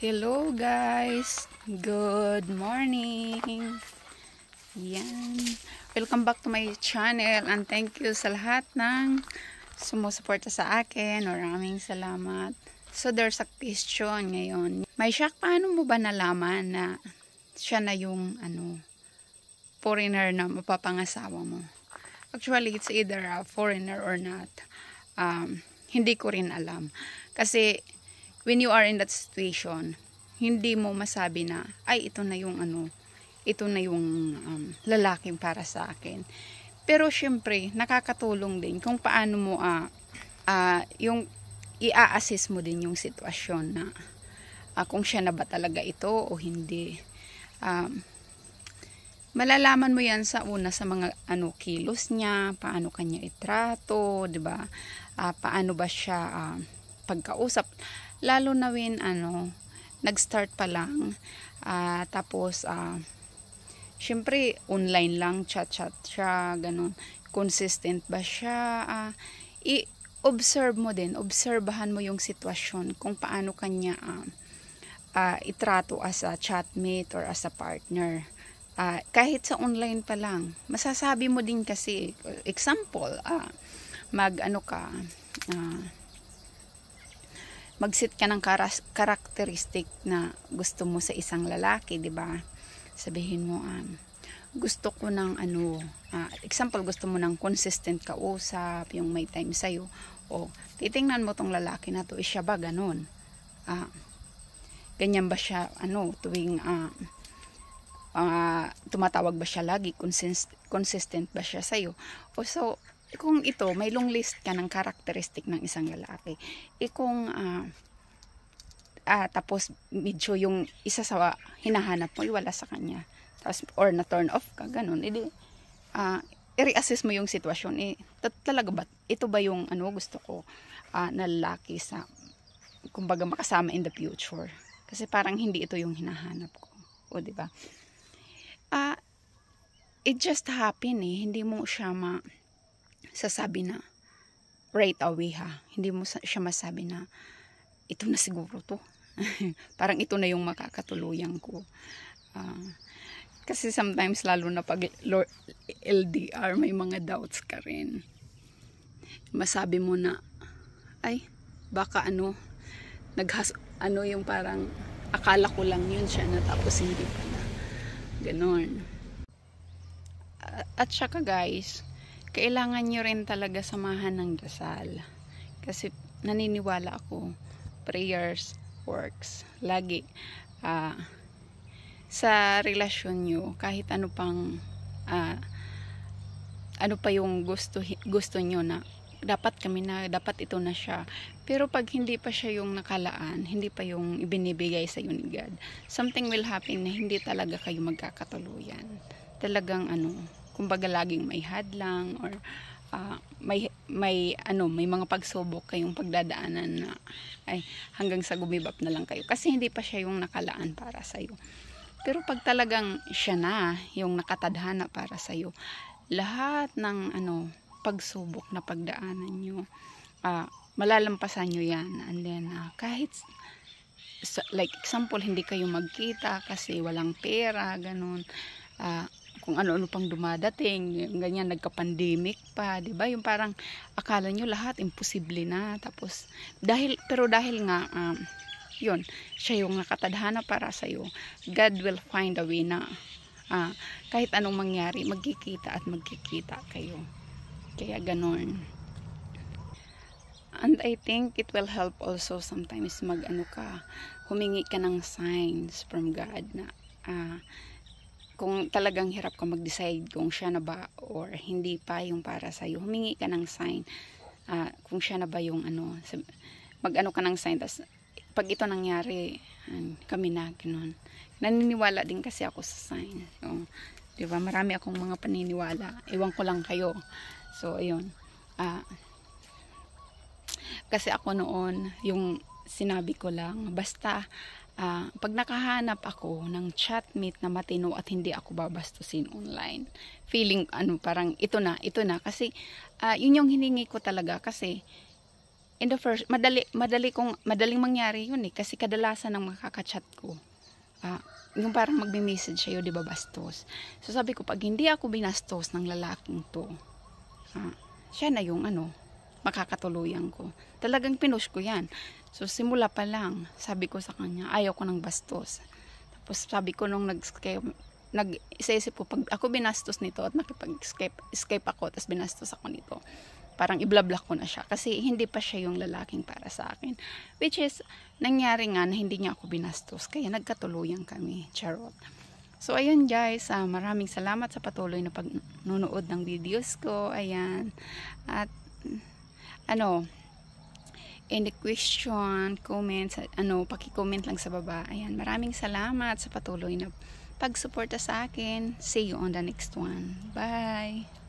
Hello guys! Good morning! Yan. Welcome back to my channel and thank you sa lahat ng sumusuporta sa akin. Maraming salamat. So there's a question ngayon. May Shak, paano mo ba nalaman na siya na yung foreigner na mapapangasawa mo? Actually, it's either a foreigner or not. Hindi ko rin alam. Kasi when you are in that situation, hindi mo masabi na, ay, ito na yung lalaking para sa akin. Pero syempre, nakakatulong din kung paano mo yung i-assess mo din yung sitwasyon na kung siya na ba talaga ito o hindi. Malalaman mo yan sa una sa mga kilos niya, paano kanya itrato, 'di ba? Paano ba siya pagkausap, lalo na when nag-start pa lang, tapos syempre online lang, chat siya, ganun. Consistent ba siya? I-observe mo din, obserbahan mo yung sitwasyon kung paano kanya itrato as a chatmate or as a partner. Kahit sa online pa lang, masasabi mo din kasi, example, mag-set ka ng characteristic na gusto mo sa isang lalaki, 'di ba? Sabihin mo, gusto ko ng example, gusto mo ng consistent kausap, yung may time sa'yo. O, titingnan mo tong lalaki na to, siya ba ganun? Ganyan ba siya, tuwing tumatawag ba siya lagi, consistent ba siya sa'yo? O so, kung ito, may long list ka ng characteristic ng isang lalaki. Kung tapos medyo yung isa sa hinahanap mo, wala sa kanya. Tapos, or na turn off ka, ganun. I-reassess mo yung sitwasyon. Talaga ba, ito ba yung gusto ko na lalaki sa, kumbaga makasama in the future? Kasi parang hindi ito yung hinahanap ko. O, diba? It just happen hindi mo siya sasabi na right away hindi mo siya masabi na ito na siguro to. Parang ito na yung makakatuluyan ko. Kasi sometimes lalo na pag LDR may mga doubts ka rin. Masabi mo na ay baka yung parang akala ko lang yun siya na tapos hindi pala. Ganon. At saka guys, kailangan nyo rin talaga samahan ng dasal. Kasi naniniwala ako, prayers works. Lagi. Sa relasyon nyo, kahit ano pa yung gusto nyo na dapat ito na siya. Pero pag hindi pa siya yung nakalaan, hindi pa yung ibinibigay sa iyo ni God, something will happen na hindi talaga kayo magkakatuluyan. Talagang kumbaga laging may hadlang or may mga pagsubok kayong pagdadaanan na ay hanggang sa gumibap na lang kayo kasi hindi pa siya yung nakalaan para sa iyo. Pero pag talagang siya na yung nakatadhana para sa iyo, lahat ng pagsubok na pagdaanan nyo, malalampasan nyo yan. And then kahit like example, hindi kayo magkita kasi walang pera, ganun, kung ano-ano pang dumadating, ganyan, nagka-pandemic pa, 'di ba? Yung parang akala nyo lahat imposible na, tapos dahil nga yun, siya yung nakatadhana para sa iyo, God will find a way na kahit anong mangyari, magkikita kayo. Kaya ganon. And I think it will help also sometimes humingi ka ng signs from God na kung talagang hirap ka mag-decide kung siya na ba or hindi pa yung para sa'yo, humingi ka ng sign kung siya na ba yung ka ng sign. Tas pag ito nangyari, kami na, ganun. Naniniwala din kasi ako sa sign. So, diba, marami akong mga paniniwala. Iwan ko lang kayo. So, ayun. Kasi ako noon, yung sinabi ko lang, basta pag nakahanap ako ng chatmate na matino at hindi ako babastusin online, feeling parang ito na kasi yun yung hiningi ko talaga kasi in the first, madaling mangyari yun eh, kasi kadalasan ng makaka-chat ko, yung parang magme-message sa'yo, di ba, bastos. So sabi ko, pag hindi ako binastos ng lalaking to, siya na yung makakatuluyan ko. Talagang pinush ko yan. So simula pa lang, sabi ko sa kanya, ayaw ko ng bastos. Tapos sabi ko nung nag-isip ko, pag ako binastos nito at nakipag-escape ako, tapos binastos ako nito, parang i-block ko na siya kasi hindi pa siya yung lalaking para sa akin, which is nangyari nga na hindi niya ako binastos, kaya nagkatuluyan kami. Charot. So ayun guys, maraming salamat sa patuloy na pagnunood ng videos ko. Ayan, at any question, comments, paki-comment lang sa baba. Ayan, maraming salamat sa patuloy na pagsuporta sa akin. See you on the next one. Bye.